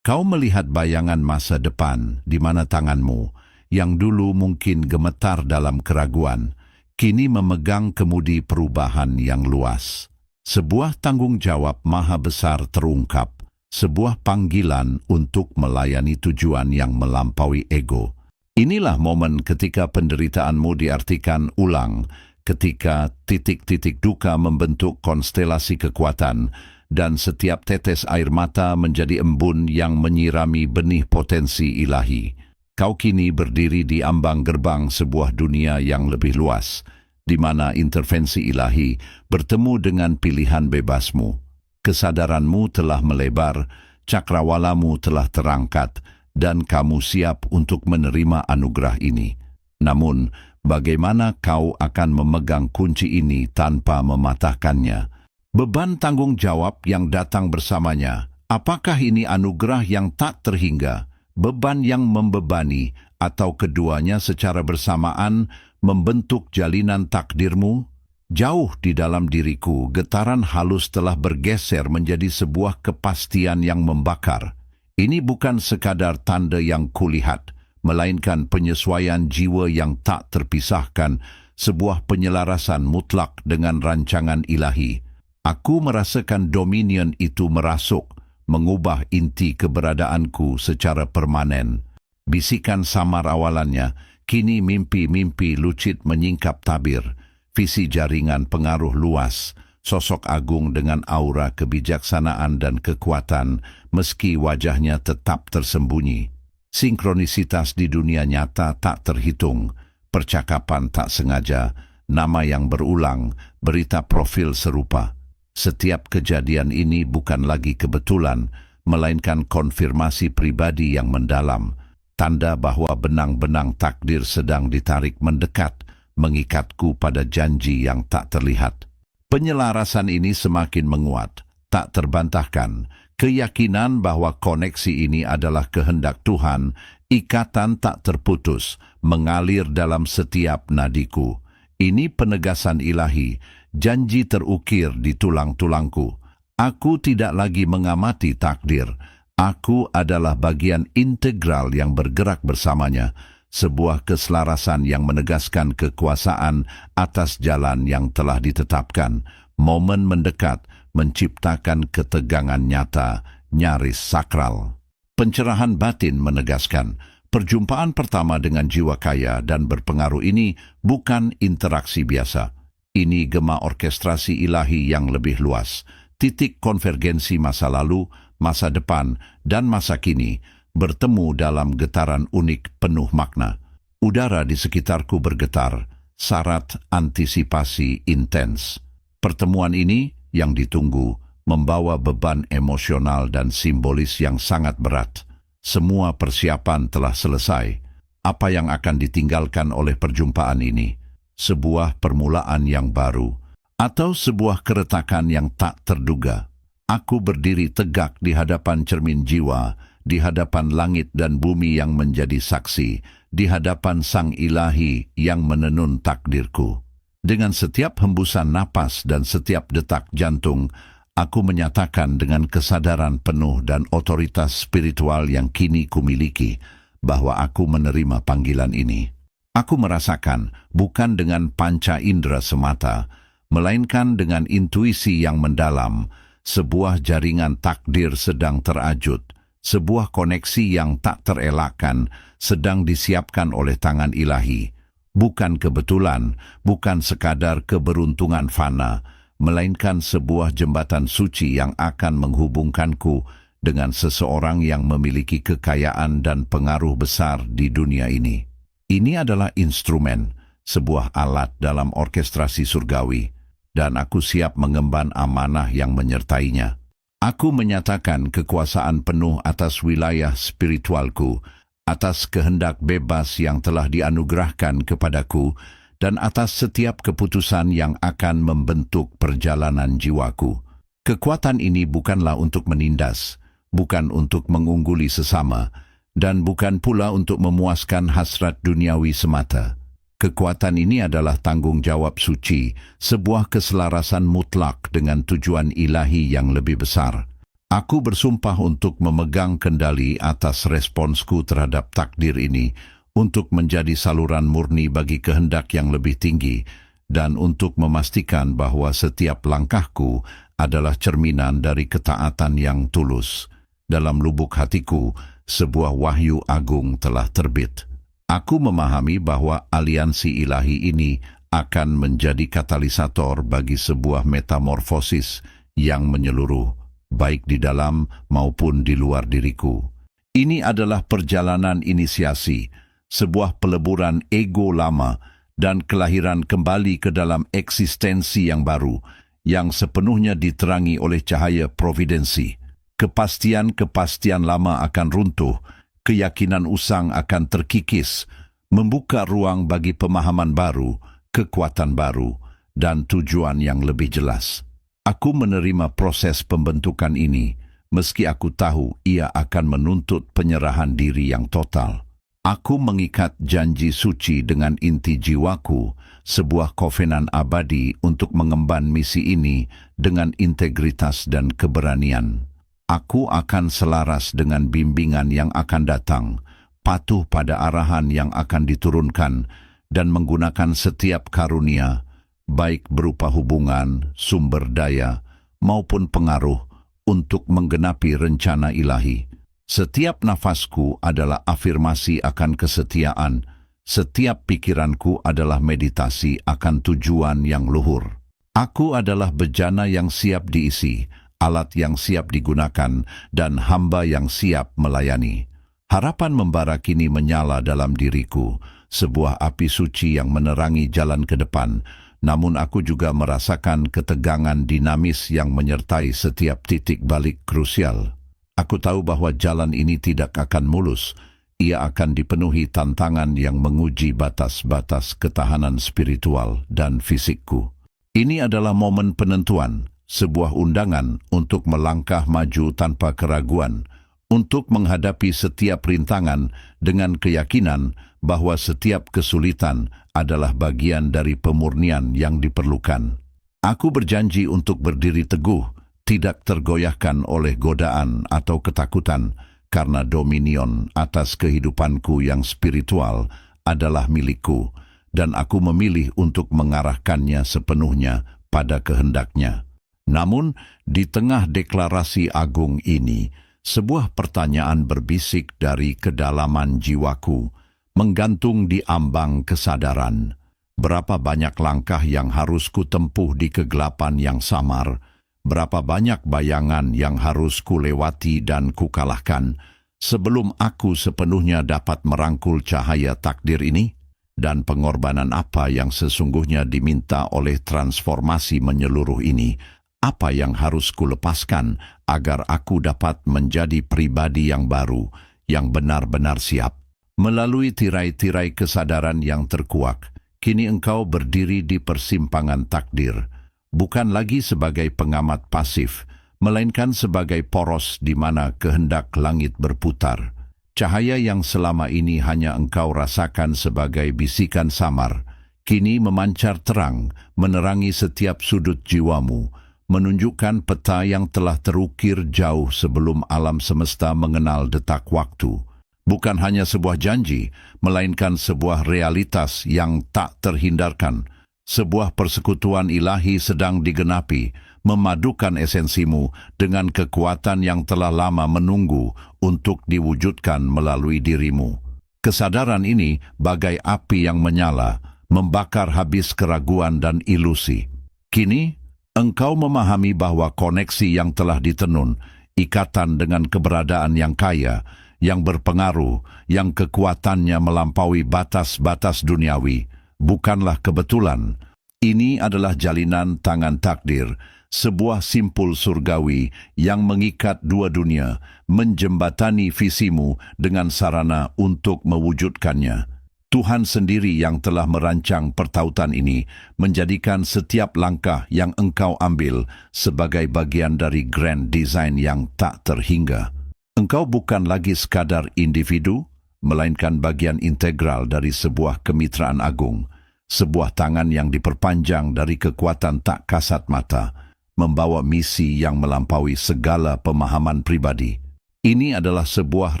Kau melihat bayangan masa depan di mana tanganmu, yang dulu mungkin gemetar dalam keraguan, kini memegang kemudi perubahan yang luas. Sebuah tanggung jawab maha besar terungkap, sebuah panggilan untuk melayani tujuan yang melampaui ego. Inilah momen ketika penderitaanmu diartikan ulang, ketika titik-titik duka membentuk konstelasi kekuatan, dan setiap tetes air mata menjadi embun yang menyirami benih potensi ilahi. Kau kini berdiri di ambang gerbang sebuah dunia yang lebih luas, di mana intervensi ilahi bertemu dengan pilihan bebasmu. Kesadaranmu telah melebar, cakrawalamu telah terangkat, dan kamu siap untuk menerima anugerah ini. Namun, bagaimana kau akan memegang kunci ini tanpa mematahkannya? Beban tanggung jawab yang datang bersamanya, apakah ini anugerah yang tak terhingga, beban yang membebani, atau keduanya secara bersamaan membentuk jalinan takdirmu? Jauh di dalam diriku, getaran halus telah bergeser menjadi sebuah kepastian yang membakar. Ini bukan sekadar tanda yang kulihat, melainkan penyesuaian jiwa yang tak terpisahkan, sebuah penyelarasan mutlak dengan rancangan ilahi. Aku merasakan dominion itu merasuk, mengubah inti keberadaanku secara permanen. Bisikan samar awalannya, kini mimpi-mimpi lucid menyingkap tabir, visi jaringan pengaruh luas, sosok agung dengan aura kebijaksanaan dan kekuatan, meski wajahnya tetap tersembunyi. Sinkronisitas di dunia nyata tak terhitung, percakapan tak sengaja, nama yang berulang, berita profil serupa. Setiap kejadian ini bukan lagi kebetulan, melainkan konfirmasi pribadi yang mendalam, tanda bahwa benang-benang takdir sedang ditarik mendekat, mengikatku pada janji yang tak terlihat. Penyelarasan ini semakin menguat, tak terbantahkan. Keyakinan bahwa koneksi ini adalah kehendak Tuhan, ikatan tak terputus, mengalir dalam setiap nadiku. Ini penegasan ilahi, janji terukir di tulang-tulangku. Aku tidak lagi mengamati takdir. Aku adalah bagian integral yang bergerak bersamanya, sebuah keselarasan yang menegaskan kekuasaan atas jalan yang telah ditetapkan. Momen mendekat menciptakan ketegangan nyata, nyaris sakral. Pencerahan batin menegaskan, perjumpaan pertama dengan jiwa kaya dan berpengaruh ini bukan interaksi biasa. Ini gema orkestrasi ilahi yang lebih luas, titik konvergensi masa lalu, masa depan, dan masa kini, bertemu dalam getaran unik penuh makna. Udara di sekitarku bergetar, syarat antisipasi intens. Pertemuan ini, yang ditunggu, membawa beban emosional dan simbolis yang sangat berat. Semua persiapan telah selesai. Apa yang akan ditinggalkan oleh perjumpaan ini? Sebuah permulaan yang baru, atau sebuah keretakan yang tak terduga? Aku berdiri tegak di hadapan cermin jiwa, di hadapan langit dan bumi yang menjadi saksi, di hadapan Sang Ilahi yang menenun takdirku. Dengan setiap hembusan napas dan setiap detak jantung, aku menyatakan dengan kesadaran penuh dan otoritas spiritual yang kini kumiliki bahwa aku menerima panggilan ini. Aku merasakan bukan dengan panca indera semata, melainkan dengan intuisi yang mendalam, sebuah jaringan takdir sedang terajut, sebuah koneksi yang tak terelakkan sedang disiapkan oleh tangan ilahi. Bukan kebetulan, bukan sekadar keberuntungan fana, melainkan sebuah jembatan suci yang akan menghubungkanku dengan seseorang yang memiliki kekayaan dan pengaruh besar di dunia ini. Ini adalah instrumen, sebuah alat dalam orkestrasi surgawi, dan aku siap mengemban amanah yang menyertainya. Aku menyatakan kekuasaan penuh atas wilayah spiritualku, atas kehendak bebas yang telah dianugerahkan kepadaku, dan atas setiap keputusan yang akan membentuk perjalanan jiwaku. Kekuatan ini bukanlah untuk menindas, bukan untuk mengungguli sesama, dan bukan pula untuk memuaskan hasrat duniawi semata. Kekuatan ini adalah tanggung jawab suci, sebuah keselarasan mutlak dengan tujuan ilahi yang lebih besar. Aku bersumpah untuk memegang kendali atas responsku terhadap takdir ini, untuk menjadi saluran murni bagi kehendak yang lebih tinggi, dan untuk memastikan bahwa setiap langkahku adalah cerminan dari ketaatan yang tulus. Dalam lubuk hatiku, sebuah wahyu agung telah terbit. Aku memahami bahwa aliansi ilahi ini akan menjadi katalisator bagi sebuah metamorfosis yang menyeluruh, baik di dalam maupun di luar diriku. Ini adalah perjalanan inisiasi, sebuah peleburan ego lama dan kelahiran kembali ke dalam eksistensi yang baru, yang sepenuhnya diterangi oleh cahaya providensi. Kepastian-kepastian lama akan runtuh, keyakinan usang akan terkikis, membuka ruang bagi pemahaman baru, kekuatan baru, dan tujuan yang lebih jelas. Aku menerima proses pembentukan ini, meski aku tahu ia akan menuntut penyerahan diri yang total. Aku mengikat janji suci dengan inti jiwaku, sebuah kovenan abadi untuk mengemban misi ini dengan integritas dan keberanian. Aku akan selaras dengan bimbingan yang akan datang, patuh pada arahan yang akan diturunkan, dan menggunakan setiap karunia, baik berupa hubungan, sumber daya, maupun pengaruh, untuk menggenapi rencana ilahi. Setiap nafasku adalah afirmasi akan kesetiaan, setiap pikiranku adalah meditasi akan tujuan yang luhur. Aku adalah bejana yang siap diisi, alat yang siap digunakan, dan hamba yang siap melayani. Harapan membara kini menyala dalam diriku, sebuah api suci yang menerangi jalan ke depan, namun aku juga merasakan ketegangan dinamis yang menyertai setiap titik balik krusial. Aku tahu bahwa jalan ini tidak akan mulus. Ia akan dipenuhi tantangan yang menguji batas-batas ketahanan spiritual dan fisikku. Ini adalah momen penentuan, sebuah undangan untuk melangkah maju tanpa keraguan, untuk menghadapi setiap rintangan dengan keyakinan bahwa setiap kesulitan adalah bagian dari pemurnian yang diperlukan. Aku berjanji untuk berdiri teguh, tidak tergoyahkan oleh godaan atau ketakutan, karena dominion atas kehidupanku yang spiritual adalah milikku, dan aku memilih untuk mengarahkannya sepenuhnya pada kehendaknya. Namun, di tengah deklarasi agung ini, sebuah pertanyaan berbisik dari kedalaman jiwaku, menggantung di ambang kesadaran. Berapa banyak langkah yang harus kutempuh di kegelapan yang samar? Berapa banyak bayangan yang harus kulewati dan kukalahkan sebelum aku sepenuhnya dapat merangkul cahaya takdir ini? Dan pengorbanan apa yang sesungguhnya diminta oleh transformasi menyeluruh ini? Apa yang harus kulepaskan agar aku dapat menjadi pribadi yang baru, yang benar-benar siap? Melalui tirai-tirai kesadaran yang terkuak, kini engkau berdiri di persimpangan takdir, bukan lagi sebagai pengamat pasif, melainkan sebagai poros di mana kehendak langit berputar. Cahaya yang selama ini hanya engkau rasakan sebagai bisikan samar, kini memancar terang, menerangi setiap sudut jiwamu, menunjukkan peta yang telah terukir jauh sebelum alam semesta mengenal detak waktu. Bukan hanya sebuah janji, melainkan sebuah realitas yang tak terhindarkan. Sebuah persekutuan ilahi sedang digenapi, memadukan esensimu dengan kekuatan yang telah lama menunggu untuk diwujudkan melalui dirimu. Kesadaran ini bagai api yang menyala, membakar habis keraguan dan ilusi. Kini, engkau memahami bahwa koneksi yang telah ditenun, ikatan dengan keberadaan yang kaya, yang berpengaruh, yang kekuatannya melampaui batas-batas duniawi, bukanlah kebetulan. Ini adalah jalinan tangan takdir, sebuah simpul surgawi yang mengikat dua dunia, menjembatani visimu dengan sarana untuk mewujudkannya. Tuhan sendiri yang telah merancang pertautan ini, menjadikan setiap langkah yang engkau ambil sebagai bagian dari grand design yang tak terhingga. Engkau bukan lagi sekadar individu, melainkan bagian integral dari sebuah kemitraan agung, sebuah tangan yang diperpanjang dari kekuatan tak kasat mata, membawa misi yang melampaui segala pemahaman pribadi. Ini adalah sebuah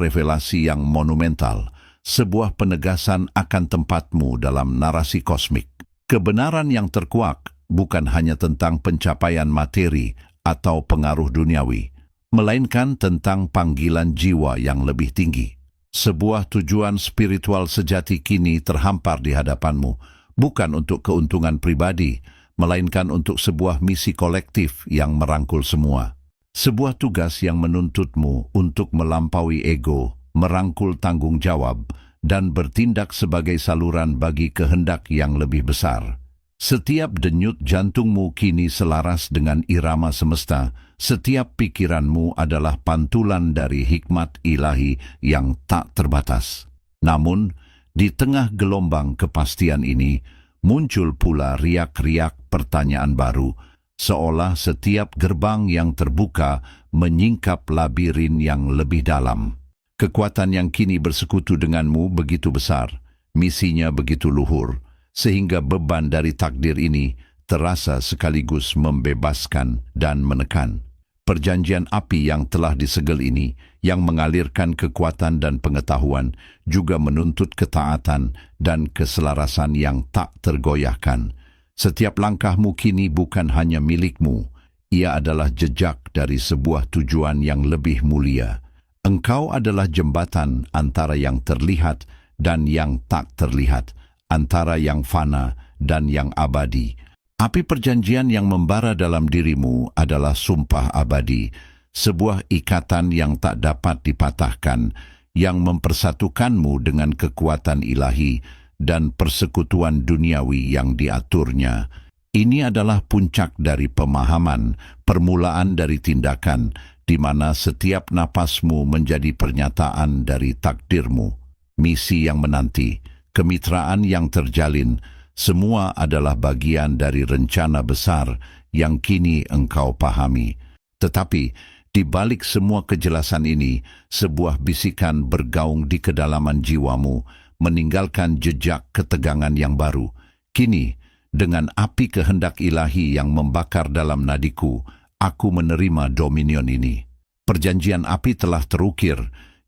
revelasi yang monumental, sebuah penegasan akan tempatmu dalam narasi kosmik. Kebenaran yang terkuak bukan hanya tentang pencapaian materi atau pengaruh duniawi, melainkan tentang panggilan jiwa yang lebih tinggi. Sebuah tujuan spiritual sejati kini terhampar di hadapanmu, bukan untuk keuntungan pribadi, melainkan untuk sebuah misi kolektif yang merangkul semua. Sebuah tugas yang menuntutmu untuk melampaui ego, merangkul tanggung jawab, dan bertindak sebagai saluran bagi kehendak yang lebih besar. Setiap denyut jantungmu kini selaras dengan irama semesta, setiap pikiranmu adalah pantulan dari hikmat ilahi yang tak terbatas. Namun, di tengah gelombang kepastian ini, muncul pula riak-riak pertanyaan baru, seolah setiap gerbang yang terbuka menyingkap labirin yang lebih dalam. Kekuatan yang kini bersekutu denganmu begitu besar, misinya begitu luhur, sehingga beban dari takdir ini terasa sekaligus membebaskan dan menekan. Perjanjian api yang telah disegel ini, yang mengalirkan kekuatan dan pengetahuan, juga menuntut ketaatan dan keselarasan yang tak tergoyahkan. Setiap langkahmu kini bukan hanya milikmu, ia adalah jejak dari sebuah tujuan yang lebih mulia. Engkau adalah jembatan antara yang terlihat dan yang tak terlihat, antara yang fana dan yang abadi. Api perjanjian yang membara dalam dirimu adalah sumpah abadi, sebuah ikatan yang tak dapat dipatahkan, yang mempersatukanmu dengan kekuatan ilahi dan persekutuan duniawi yang diaturnya. Ini adalah puncak dari pemahaman, permulaan dari tindakan, di mana setiap napasmu menjadi pernyataan dari takdirmu. Misi yang menanti, kemitraan yang terjalin, semua adalah bagian dari rencana besar yang kini engkau pahami. Tetapi, di balik semua kejelasan ini, sebuah bisikan bergaung di kedalaman jiwamu, meninggalkan jejak ketegangan yang baru. Kini, dengan api kehendak ilahi yang membakar dalam nadiku, aku menerima dominion ini. Perjanjian api telah terukir,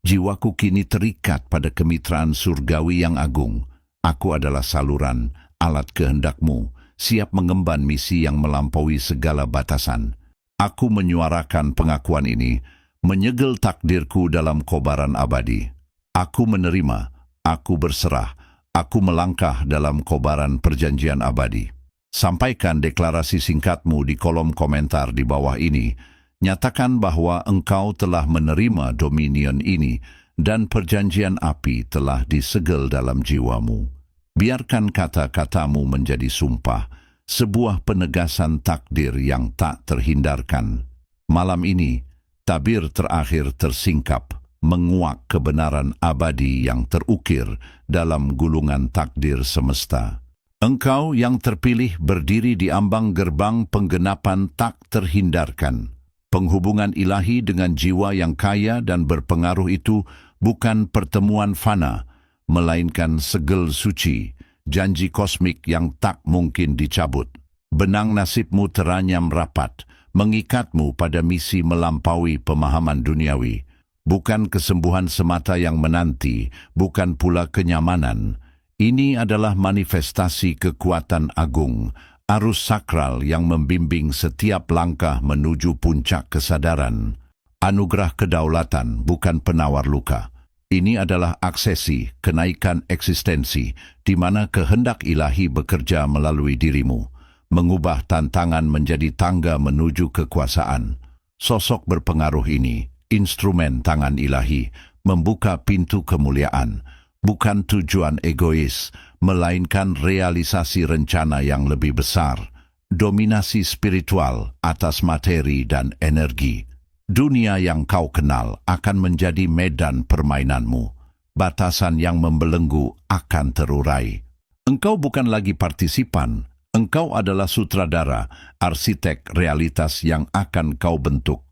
Jiwaku kini terikat pada kemitraan surgawi yang agung. Aku adalah saluran, alat kehendak-Mu, siap mengemban misi yang melampaui segala batasan. Aku menyuarakan pengakuan ini, menyegel takdirku dalam kobaran abadi. Aku menerima, aku berserah, aku melangkah dalam kobaran perjanjian abadi. Sampaikan deklarasi singkatmu di kolom komentar di bawah ini. Nyatakan bahwa engkau telah menerima dominion ini dan perjanjian api telah disegel dalam jiwamu. Biarkan kata-katamu menjadi sumpah, sebuah penegasan takdir yang tak terhindarkan. Malam ini, tabir terakhir tersingkap, menguak kebenaran abadi yang terukir dalam gulungan takdir semesta. Engkau yang terpilih berdiri di ambang gerbang penggenapan tak terhindarkan. Penghubungan ilahi dengan jiwa yang kaya dan berpengaruh itu bukan pertemuan fana, melainkan segel suci, janji kosmik yang tak mungkin dicabut. Benang nasibmu teranyam rapat, mengikatmu pada misi melampaui pemahaman duniawi. Bukan kesembuhan semata yang menanti, bukan pula kenyamanan. Ini adalah manifestasi kekuatan agung, arus sakral yang membimbing setiap langkah menuju puncak kesadaran. Anugerah kedaulatan bukan penawar luka. Ini adalah aksesi, kenaikan eksistensi, di mana kehendak ilahi bekerja melalui dirimu, mengubah tantangan menjadi tangga menuju kekuasaan. Sosok berpengaruh ini, instrumen tangan ilahi, membuka pintu kemuliaan, bukan tujuan egois, melainkan realisasi rencana yang lebih besar, dominasi spiritual atas materi dan energi. Dunia yang kau kenal akan menjadi medan permainanmu. Batasan yang membelenggu akan terurai. Engkau bukan lagi partisipan, engkau adalah sutradara, arsitek realitas yang akan kau bentuk.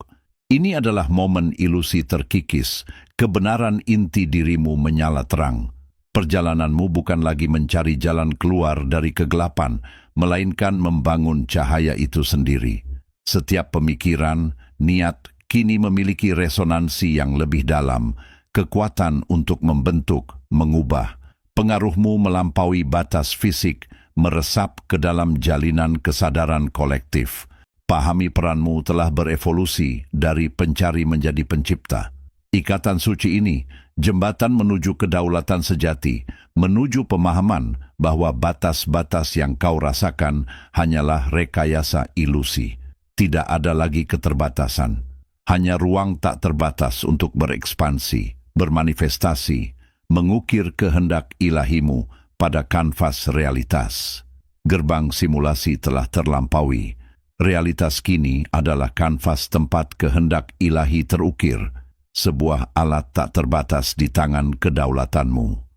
Ini adalah momen ilusi terkikis, kebenaran inti dirimu menyala terang. Perjalananmu bukan lagi mencari jalan keluar dari kegelapan, melainkan membangun cahaya itu sendiri. Setiap pemikiran, niat, kini memiliki resonansi yang lebih dalam, kekuatan untuk membentuk, mengubah. Pengaruhmu melampaui batas fisik, meresap ke dalam jalinan kesadaran kolektif. Pahami peranmu telah berevolusi dari pencari menjadi pencipta. Ikatan suci ini, jembatan menuju kedaulatan sejati, menuju pemahaman bahwa batas-batas yang kau rasakan hanyalah rekayasa ilusi. Tidak ada lagi keterbatasan, hanya ruang tak terbatas untuk berekspansi, bermanifestasi, mengukir kehendak ilahimu pada kanvas realitas. Gerbang simulasi telah terlampaui. Realitas kini adalah kanvas tempat kehendak ilahi terukir, sebuah alat tak terbatas di tangan kedaulatanmu.